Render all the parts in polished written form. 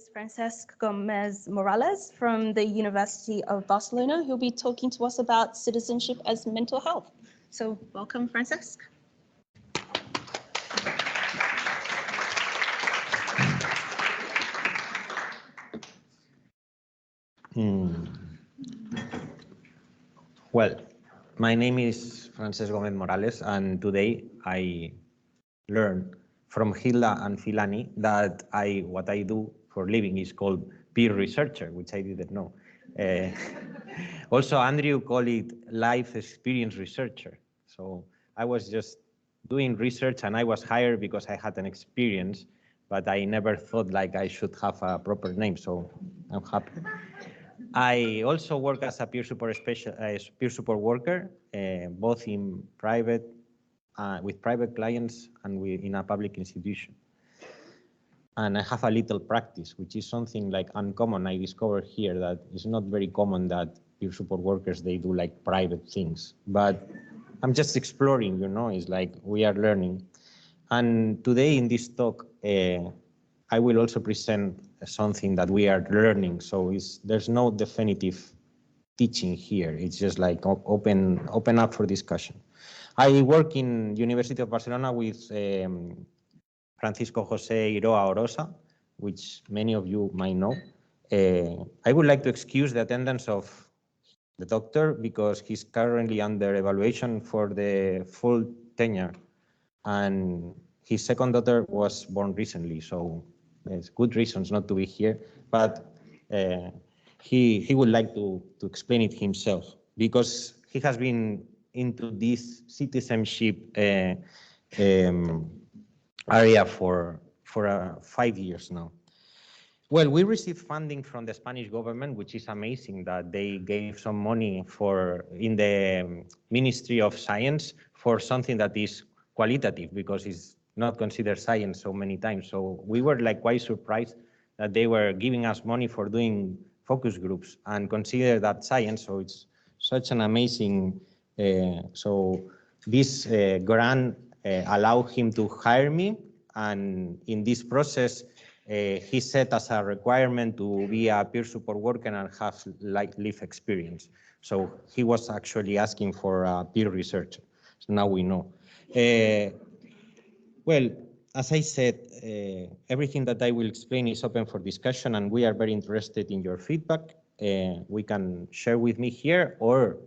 is Francesc Gomez Morales from the University of Barcelona, who'll be talking to us about citizenship as mental health. So welcome, Francesc. Well, my name is Francesc Gomez Morales, and today I learned from Hilda and Filani that what I do for a living is called peer researcher, which I didn't know. Also, Andrew called it life experience researcher. So I was just doing research, and I was hired because I had an experience, but I never thought like I should have a proper name, so I'm happy. I also work as a peer support worker, both in private, with private clients and in a public institution. And I have a little practice, which is something like uncommon. I discovered here that it's not very common that peer support workers, they do like private things, but I'm just exploring, you know, it's like we are learning. And today in this talk, I will also present something that we are learning. So there's no definitive teaching here. It's just like open up for discussion. I work in University of Barcelona with Francisco José Iroa Orosa, which many of you might know. I would like to excuse the attendance of the doctor because he's currently under evaluation for the full tenure, and his second daughter was born recently, so there's good reasons not to be here, but he would like to explain it himself because he has been into this citizenship area for 5 years now. Well, we received funding from the Spanish government, which is amazing that they gave some money in the Ministry of Science for something that is qualitative because it's not considered science so many times. So we were like quite surprised that they were giving us money for doing focus groups and consider that science. So it's such an amazing, so this grant allowed him to hire me. And in this process, he set as a requirement to be a peer support worker and have like life experience. So he was actually asking for a peer researcher. So now we know. Well, as I said, everything that I will explain is open for discussion, and we are very interested in your feedback. We can share with me here, or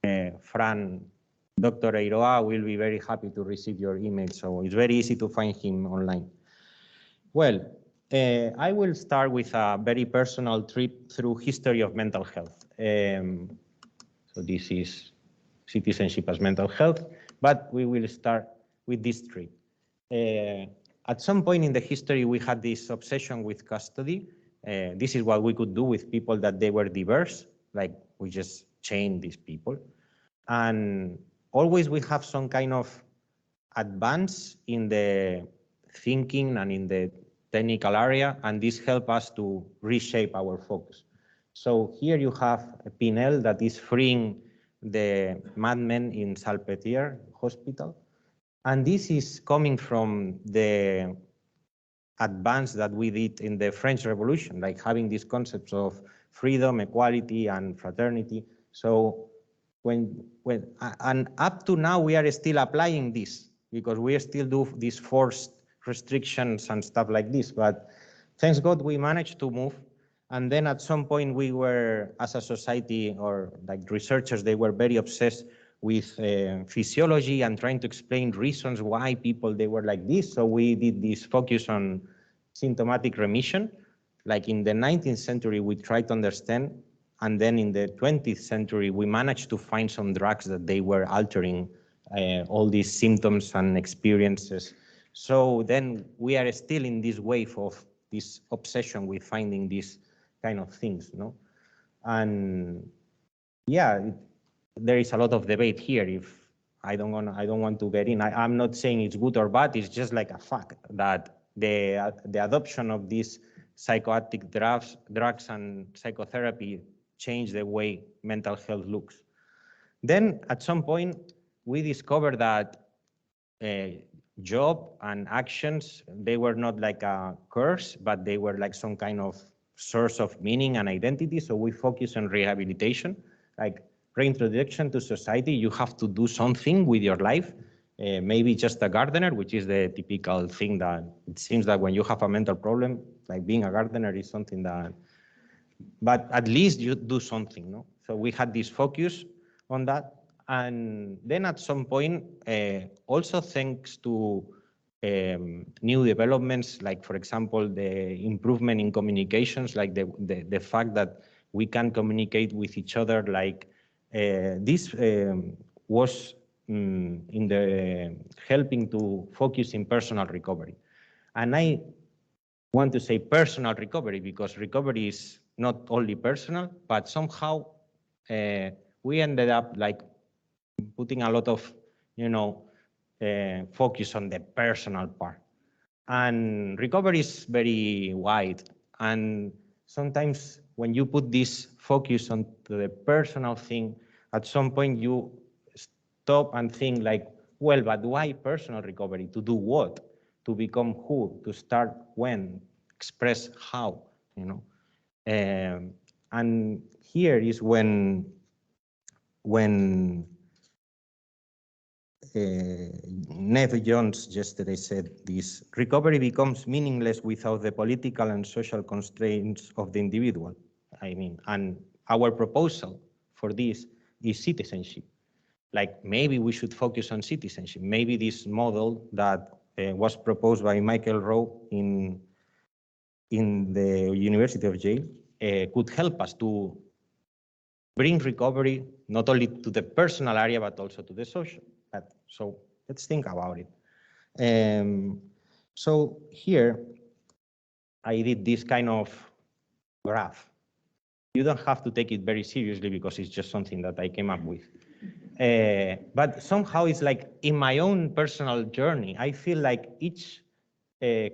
Dr. Eiroa will be very happy to receive your email, so it's very easy to find him online. Well, I will start with a very personal trip through history of mental health. So this is citizenship as mental health, but we will start with this trip. At some point in the history, we had this obsession with custody. This is what we could do with people that they were diverse, like we just chained these people. And always we have some kind of advance in the thinking and in the technical area, and this helps us to reshape our focus. So here you have a Pinel that is freeing the madmen in Salpêtrière Hospital. And this is coming from the advance that we did in the French Revolution, like having these concepts of freedom, equality, and fraternity. So and up to now, we are still applying this because we still do these forced restrictions and stuff like this. But thanks God, we managed to move. And then at some point, we were, as a society or like researchers, they were very obsessed with physiology and trying to explain reasons why people, they were like this. So we did this focus on symptomatic remission. Like in the 19th century, we tried to understand. And then in the 20th century, we managed to find some drugs that they were altering all these symptoms and experiences. So then we are still in this wave of this obsession with finding these kind of things, no? And yeah, there is a lot of debate here. If I don't want to get in. I'm not saying it's good or bad. It's just like a fact that the adoption of these psychoactive drugs and psychotherapy change the way mental health looks. Then at some point we discovered that job and actions, they were not like a curse, but they were like some kind of source of meaning and identity. So we focus on rehabilitation, like reintroduction to society. You have to do something with your life. Maybe just a gardener, which is the typical thing that it seems that when you have a mental problem, like being a gardener is something that, but at least you do something, no? So we had this focus on that. And then at some point, also thanks to new developments, like for example, the improvement in communications, like the fact that we can communicate with each other, like this was in the helping to focus in personal recovery. And I want to say personal recovery because recovery is not only personal, but somehow we ended up like putting a lot of, focus on the personal part. And recovery is very wide. And sometimes when you put this focus on the personal thing, at some point you stop and think like, well, but why personal recovery? To do what? To become who? To start when? Express how? And here is when Nev Jones yesterday said this: recovery becomes meaningless without the political and social constraints of the individual. I mean, and our proposal for this is citizenship. Like maybe we should focus on citizenship. Maybe this model that was proposed by Michael Rowe in the University of Yale could help us to bring recovery not only to the personal area, but also to the social. So let's think about it. So here, I did this kind of graph. You don't have to take it very seriously because it's just something that I came up with. But somehow it's like in my own personal journey, I feel like each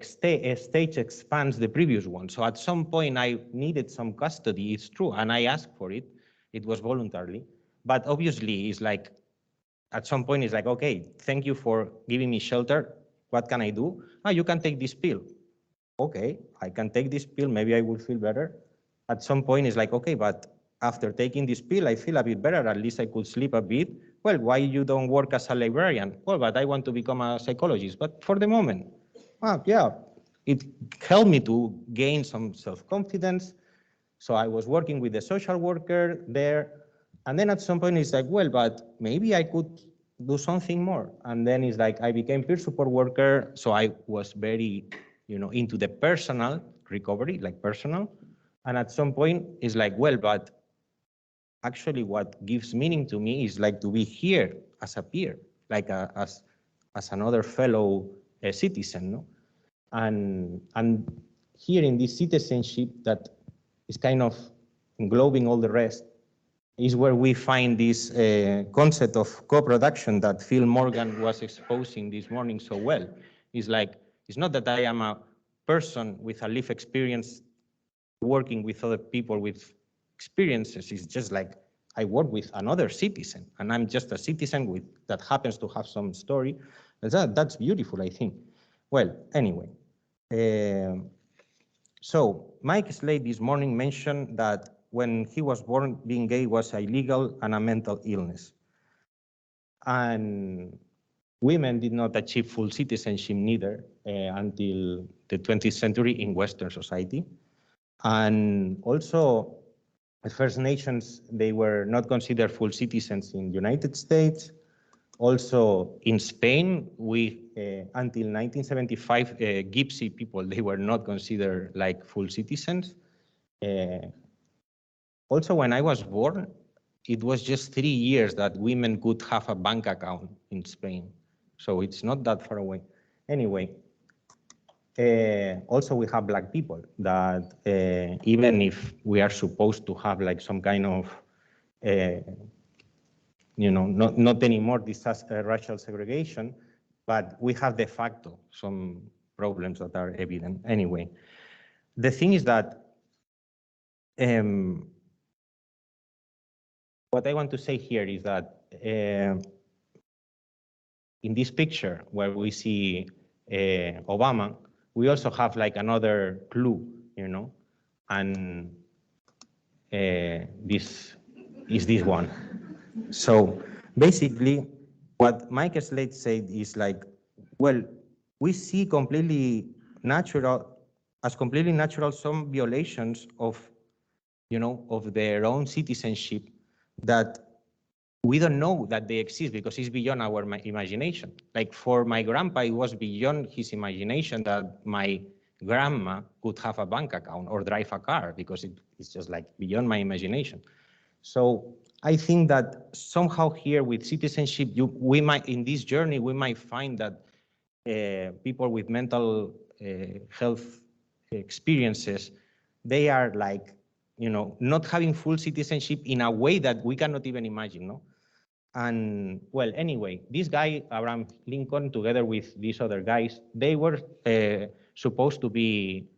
stage expands the previous one. So at some point I needed some custody, it's true, and I asked for it. It was voluntarily. But obviously it's like, at some point it's like, okay, thank you for giving me shelter. What can I do? You can take this pill. Okay, I can take this pill, maybe I will feel better. At some point it's like, okay, but after taking this pill, I feel a bit better, at least I could sleep a bit. Well, why you don't work as a librarian? Well, but I want to become a psychologist. But for the moment, yeah, it helped me to gain some self-confidence. So I was working with a social worker there. And then at some point it's like, well, but maybe I could do something more. And then it's like, I became peer support worker. So I was very, into the personal recovery, like personal. And at some point it's like, well, but actually what gives meaning to me is like to be here as a peer, like as another fellow citizen, no? And here in this citizenship that is kind of englobing all the rest is where we find this concept of co-production that Phil Morgan was exposing this morning so well. It's like, it's not that I am a person with a life experience working with other people with experiences. It's just like I work with another citizen, and I'm just a citizen that happens to have some story. That's beautiful, I think. Well, anyway. So Mike Slade this morning mentioned that when he was born, being gay was illegal and a mental illness. And women did not achieve full citizenship neither until the 20th century in Western society. And also, the First Nations, they were not considered full citizens in the United States. Also, in Spain, until 1975, Gypsy people, they were not considered like full citizens. Also, when I was born, it was just 3 years that women could have a bank account in Spain. So it's not that far away. Anyway, also we have black people that even if we are supposed to have like some kind of, not anymore this racial segregation, but we have de facto some problems that are evident. Anyway, the thing is that what I want to say here is that in this picture where we see Obama, we also have like another clue, you know, and this is this one. So basically, what Mike Slade said is like, well, we see completely natural, as completely natural, some violations of, you know, of their own citizenship that we don't know that they exist because it's beyond our imagination. Like for my grandpa, it was beyond his imagination that my grandma could have a bank account or drive a car because it's just like beyond my imagination. So I think that somehow here with citizenship, we might, in this journey, we might find that people with mental health experiences, they are like, you know, not having full citizenship in a way that we cannot even imagine, no? And well, anyway, this guy, Abraham Lincoln, together with these other guys, they were supposed to be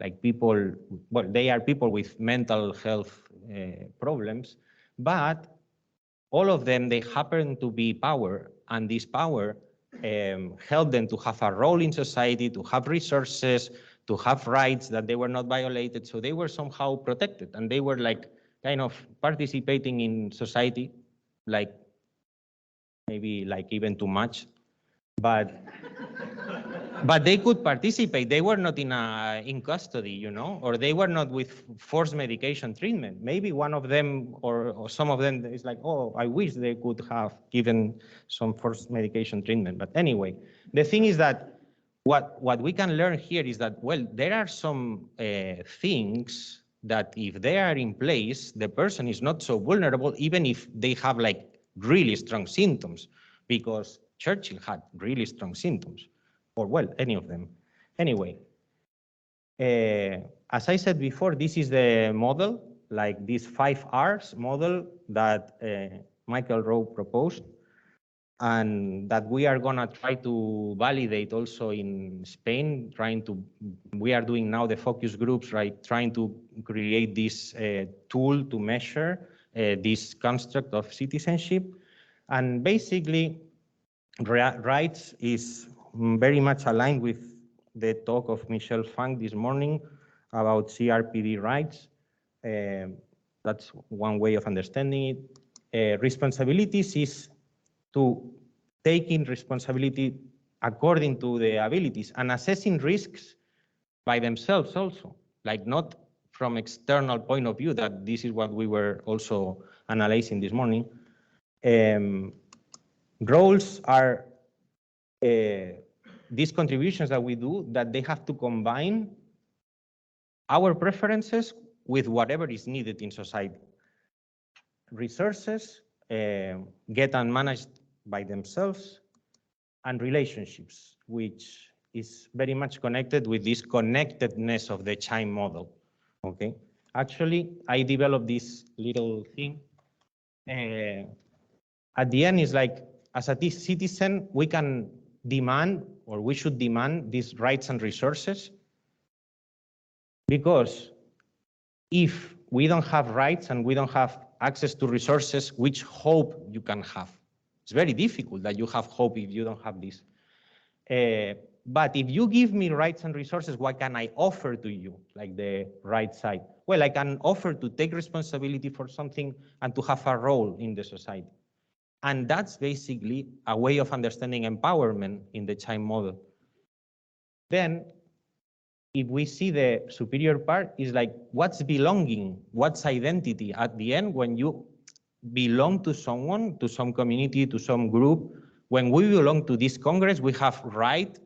like people, well, they are people with mental health problems, but all of them, they happen to be power, and this power helped them to have a role in society, to have resources, to have rights that they were not violated. So they were somehow protected, and they were like kind of participating in society, like maybe like even too much, but they could participate. They were not in custody, you know, or they were not with forced medication treatment. Maybe one of them or some of them is like, oh, I wish they could have given some forced medication treatment. But anyway, the thing is that what we can learn here is that, well, there are some things that if they are in place, the person is not so vulnerable, even if they have like really strong symptoms, because Churchill had really strong symptoms, or well, any of them. Anyway, as I said before, this is the model, like this 5 R's model that Michael Rowe proposed, and that we are gonna try to validate also in Spain, we are doing now the focus groups, right, trying to create this tool to measure this construct of citizenship. And basically, rights is very much aligned with the talk of Michel Funk this morning about CRPD rights. That's one way of understanding it. Responsibilities is to taking responsibility according to the abilities and assessing risks by themselves also, like not from external point of view, that this is what we were also analyzing this morning. Roles are these contributions that we do, that they have to combine our preferences with whatever is needed in society. Resources, get and managed by themselves, and relationships, which is very much connected with this connectedness of the Chime model, okay? Actually, I developed this little thing. At the end, it's like, as a citizen, we can demand, or we should demand, these rights and resources, because if we don't have rights and we don't have access to resources, which hope you can have? It's very difficult that you have hope if you don't have this. But if you give me rights and resources, what can I offer to you, like the right side? Well, I can offer to take responsibility for something and to have a role in the society. And that's basically a way of understanding empowerment in the Chime model. Then, if we see the superior part, is like, what's belonging? What's identity? At the end, when you belong to someone, to some community, to some group, when we belong to this Congress, we have right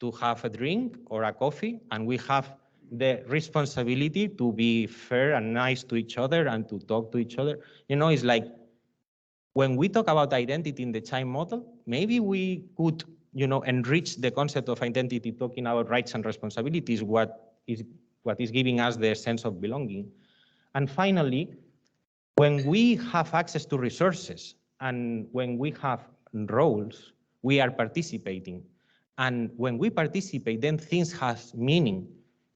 to have a drink or a coffee, and we have the responsibility to be fair and nice to each other and to talk to each other. You know, it's like, when we talk about identity in the Chime model, maybe we could, you know, enrich the concept of identity, talking about rights and responsibilities, what is giving us the sense of belonging. And finally, when we have access to resources and when we have roles, we are participating. And when we participate, then things have meaning.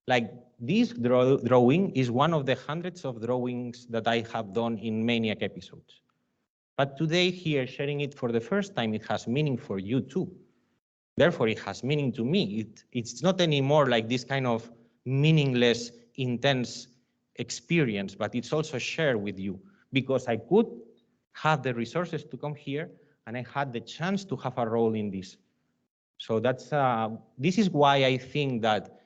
Like this drawing is one of the hundreds of drawings that I have done in Maniac episodes. But today here, sharing it for the first time, it has meaning for you too. Therefore, it has meaning to me. It's not anymore like this kind of meaningless, intense experience, but it's also shared with you because I could have the resources to come here and I had the chance to have a role in this. So this is why I think that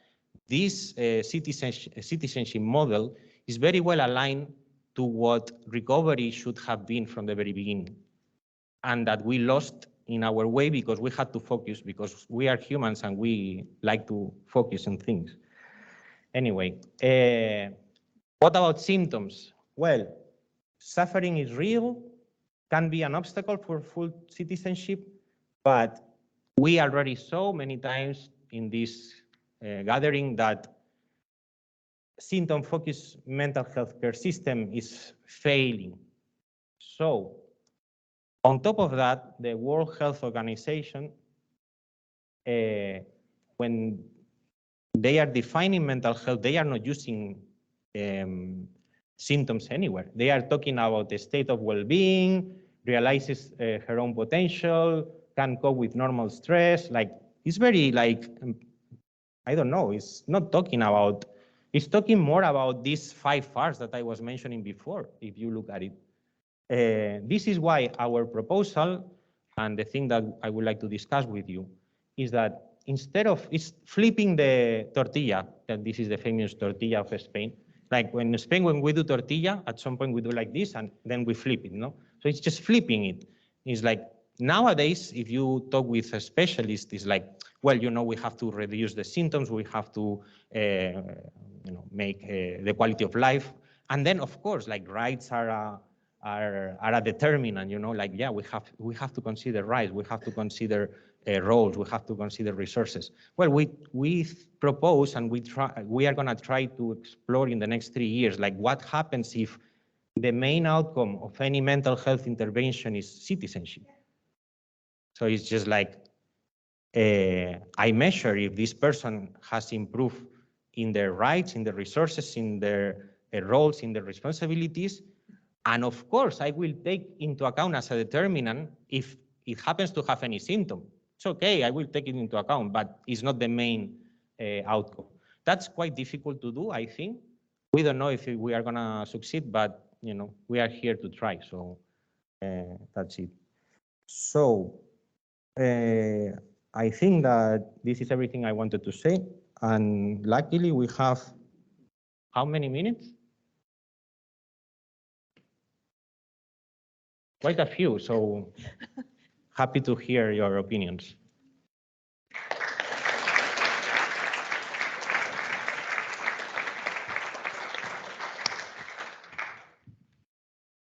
this citizenship model is very well aligned to what recovery should have been from the very beginning, and that we lost in our way because we had to focus, because we are humans and we like to focus on things. Anyway, what about symptoms? Well, suffering is real, can be an obstacle for full citizenship, but we already saw many times in this gathering that symptom-focused mental health care system is failing. So, on top of that, the World Health Organization, when they are defining mental health, they are not using symptoms anywhere. They are talking about the state of well-being, realizes her own potential, can cope with normal stress. Like, it's very like, I don't know, it's not talking about, it's talking more about these 5 R's that I was mentioning before, if you look at it. This is why our proposal, and the thing that I would like to discuss with you, is that instead of flipping the tortilla, that this is the famous tortilla of Spain, like when in Spain, when we do tortilla, at some point we do like this, and then we flip it, no? So it's just flipping it. It's like, nowadays, if you talk with a specialist, it's like, well, you know, we have to reduce the symptoms, we have to make the quality of life. And then, of course, like rights are a determinant, you know, like, yeah, we have to consider rights, we have to consider roles, we have to consider resources. Well, we propose and we are gonna try to explore in the next 3 years, like what happens if the main outcome of any mental health intervention is citizenship. So it's just like, I measure if this person has improved in their rights, in their resources, in their roles, in their responsibilities. And of course, I will take into account as a determinant if it happens to have any symptom. It's okay, I will take it into account, but it's not the main outcome. That's quite difficult to do, I think. We don't know if we are gonna succeed, but you know, we are here to try, so that's it. So, I think that this is everything I wanted to say, and luckily we have, how many minutes? Quite a few, so happy to hear your opinions.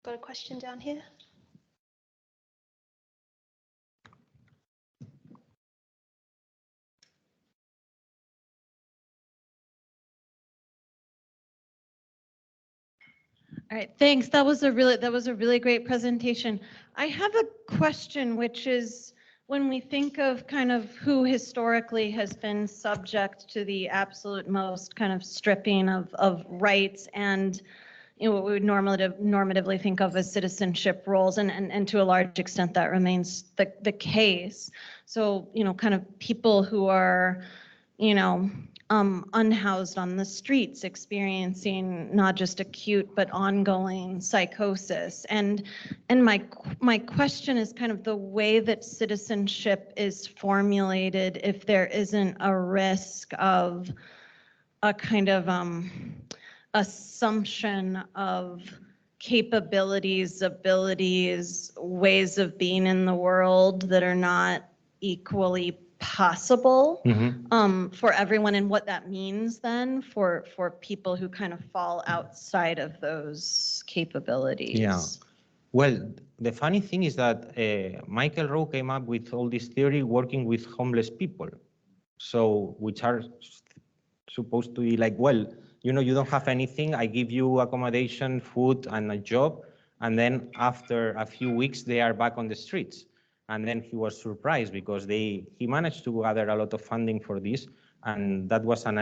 Got a question down here? All right, thanks. That was a really great presentation. I have a question, which is when we think of kind of who historically has been subject to the absolute most kind of stripping of rights and what we would normatively think of as citizenship roles, and to a large extent that remains the case. So, kind of people who are, unhoused on the streets, experiencing not just acute but ongoing psychosis. And my question is kind of the way that citizenship is formulated, if there isn't a risk of a kind of assumption of capabilities, abilities, ways of being in the world that are not equally possible for everyone, and what that means then for people who kind of fall outside of those capabilities. Yeah. Well, the funny thing is that Michael Rowe came up with all this theory working with homeless people, so which are supposed to be like, well, you don't have anything, I give you accommodation, food, and a job, and then after a few weeks they are back on the streets. And then he was surprised because he managed to gather a lot of funding for this, and that was an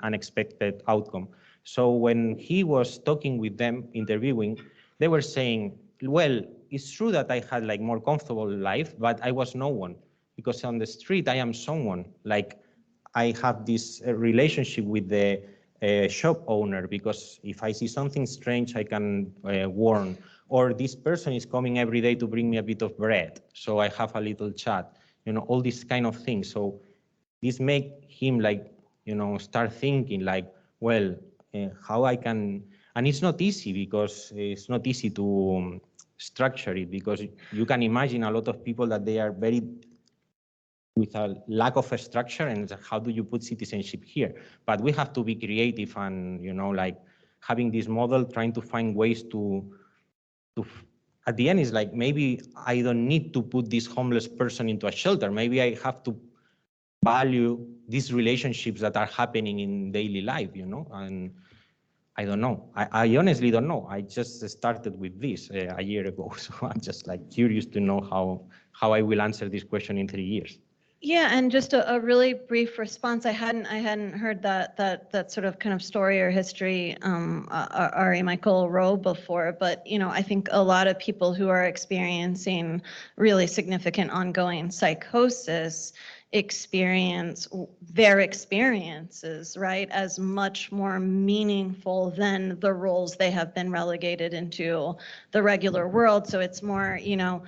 unexpected outcome. So when he was talking with them, interviewing, they were saying, well, it's true that I had like more comfortable life, but I was no one, because on the street I am someone. Like I have this relationship with the shop owner, because if I see something strange, I can warn. Or this person is coming every day to bring me a bit of bread, so I have a little chat. You know, all these kind of things. So this make him like, you know, start thinking like, well, how I can, and it's not easy, because it's not easy to structure it, because you can imagine a lot of people that they are very with a lack of a structure, and how do you put citizenship here? But we have to be creative, and, you know, like having this model, trying to find ways to at the end is like, maybe I don't need to put this homeless person into a shelter. Maybe I have to value these relationships that are happening in daily life, you know. And I don't know. I honestly don't know. I just started with this a year ago, so I'm just like curious to know how I will answer this question in 3 years. Yeah, and just a really brief response. I hadn't heard that sort of kind of story or history, Ari Michael Rowe before, but you know, I think a lot of people who are experiencing really significant ongoing psychosis experience their experiences, right, as much more meaningful than the roles they have been relegated into the regular world. So it's more, you know,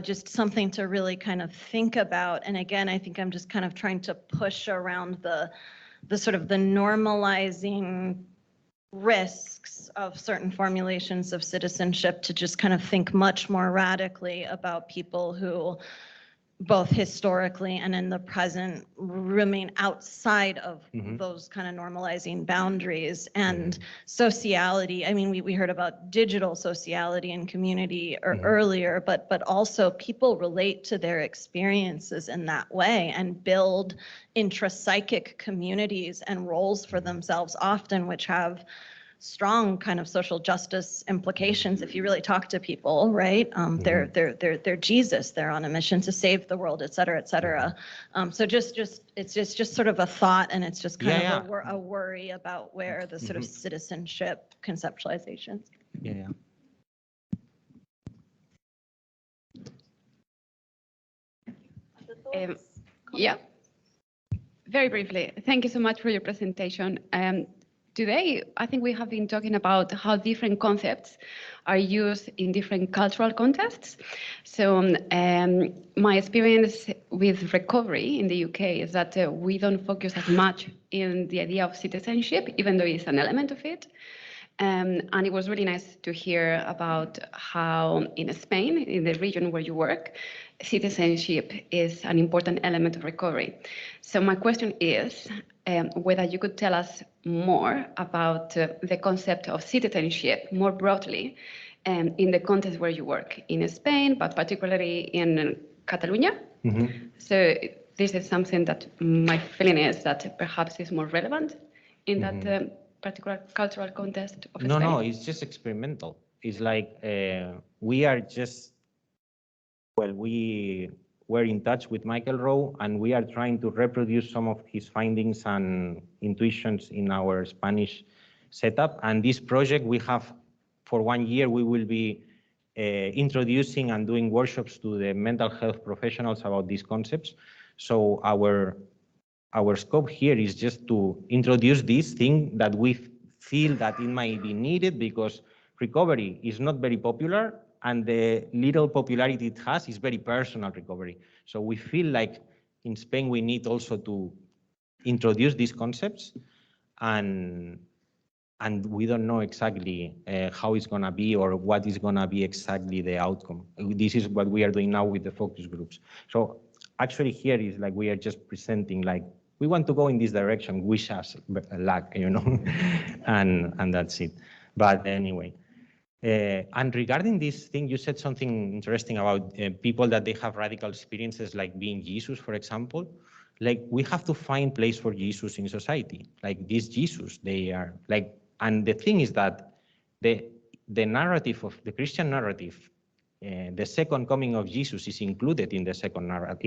just something to really kind of think about. And again, I think I'm just kind of trying to push around the sort of the normalizing risks of certain formulations of citizenship, to just kind of think much more radically about people who both historically and in the present remain outside of those kind of normalizing boundaries. And sociality, I mean, we heard about digital sociality and community earlier, but also people relate to their experiences in that way and build intrapsychic communities and roles for themselves often, which have strong kind of social justice implications if you really talk to people, right? They're Jesus, they're on a mission to save the world, et cetera, et cetera. So it's just sort of a thought, and it's just kind of a worry about where the sort of citizenship conceptualizations. Yeah, very briefly. Thank you so much for your presentation. Today, I think we have been talking about how different concepts are used in different cultural contexts. So my experience with recovery in the UK is that we don't focus as much in the idea of citizenship, even though it's an element of it. And it was really nice to hear about how in Spain, in the region where you work, citizenship is an important element of recovery. So my question is whether you could tell us more about the concept of citizenship more broadly in the context where you work in Spain, but particularly in Catalonia. So this is something that my feeling is that perhaps is more relevant in that particular cultural context of Spain. No, it's just experimental. It's like we are just, well, we were in touch with Michael Rowe, and we are trying to reproduce some of his findings and intuitions in our Spanish setup. And this project we have for 1 year, we will be introducing and doing workshops to the mental health professionals about these concepts. So our scope here is just to introduce this thing that we feel that it might be needed, because recovery is not very popular, and the little popularity it has is very personal recovery. So we feel like in Spain we need also to introduce these concepts, and we don't know exactly how it's going to be or what is going to be exactly the outcome. This is what we are doing now with the focus groups. So actually here is like we are just presenting like, we want to go in this direction, wish us luck, you know, and that's it. But anyway, and regarding this thing, you said something interesting about people that they have radical experiences, like being Jesus, for example. Like we have to find place for Jesus in society. Like this Jesus, they are like, and the thing is that the narrative of the Christian narrative, the second coming of Jesus is included in the second narrative,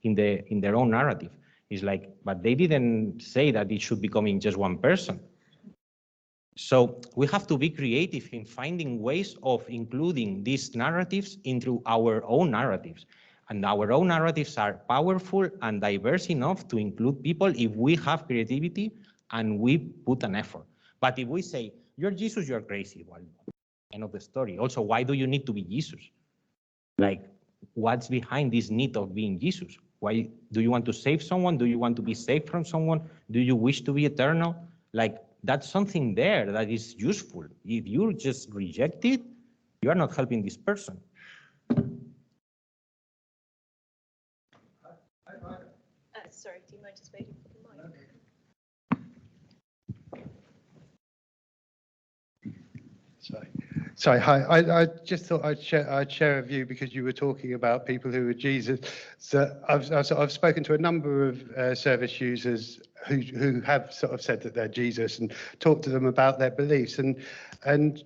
in their own narrative. It's like, but they didn't say that it should be coming just one person. So we have to be creative in finding ways of including these narratives into our own narratives. And our own narratives are powerful and diverse enough to include people if we have creativity and we put an effort. But if we say, you're Jesus, you're crazy, well, end of the story. Also, why do you need to be Jesus? Like, what's behind this need of being Jesus? Why do you want to save someone? Do you want to be saved from someone? Do you wish to be eternal? Like, that's something there that is useful. If you just reject it, you are not helping this person. Sorry, do you mind just waiting for the mic? Sorry. Hi. I just thought I'd share a view because you were talking about people who are Jesus. So I've spoken to a number of service users who have sort of said that they're Jesus and talked to them about their beliefs. And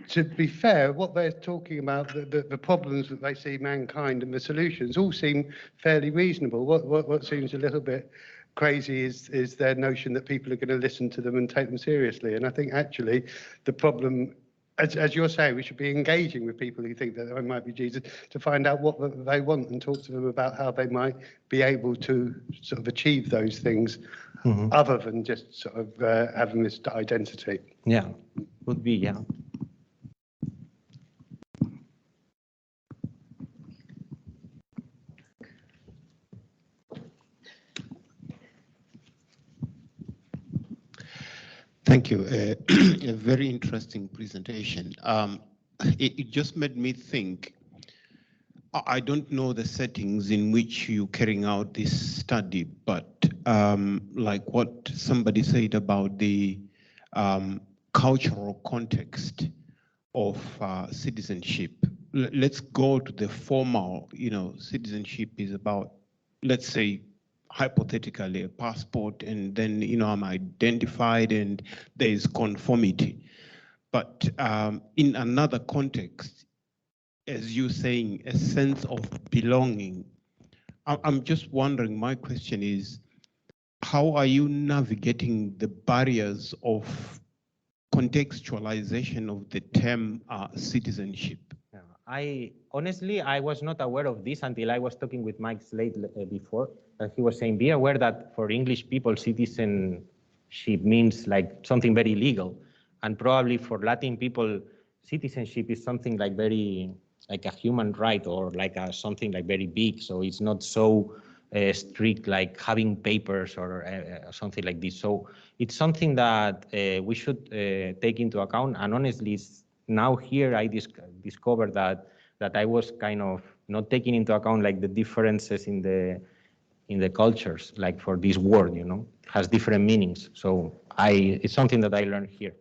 to be fair, what they're talking about, the problems that they see mankind and the solutions all seem fairly reasonable. What seems a little bit crazy is their notion that people are going to listen to them and take them seriously. And I think actually the problem, as you're saying, we should be engaging with people who think that they might be Jesus to find out what they want and talk to them about how they might be able to sort of achieve those things other than just sort of having this identity. Yeah, would be, yeah. Thank you. A very interesting presentation. It just made me think, I don't know the settings in which you're carrying out this study, but like what somebody said about the cultural context of citizenship. Let's go to the formal, citizenship is about, let's say, hypothetically a passport, and then I'm identified and there is conformity. But in another context, as you're saying, a sense of belonging. I'm just wondering, my question is, how are you navigating the barriers of contextualization of the term citizenship? Honestly, I was not aware of this until I was talking with Mike Slade before, and he was saying, be aware that for English people, citizenship means like something very legal. And probably for Latin people, citizenship is something like like a human right or like something like very big. So it's not so strict like having papers or something like this. So it's something that we should take into account. And honestly, now here I discovered that I was kind of not taking into account like the differences in the cultures, like for this word, has different meanings. So it's something that I learned here.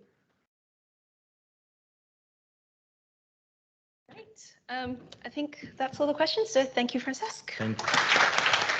Great. I think that's all the questions. So thank you, Francesc. Thank you.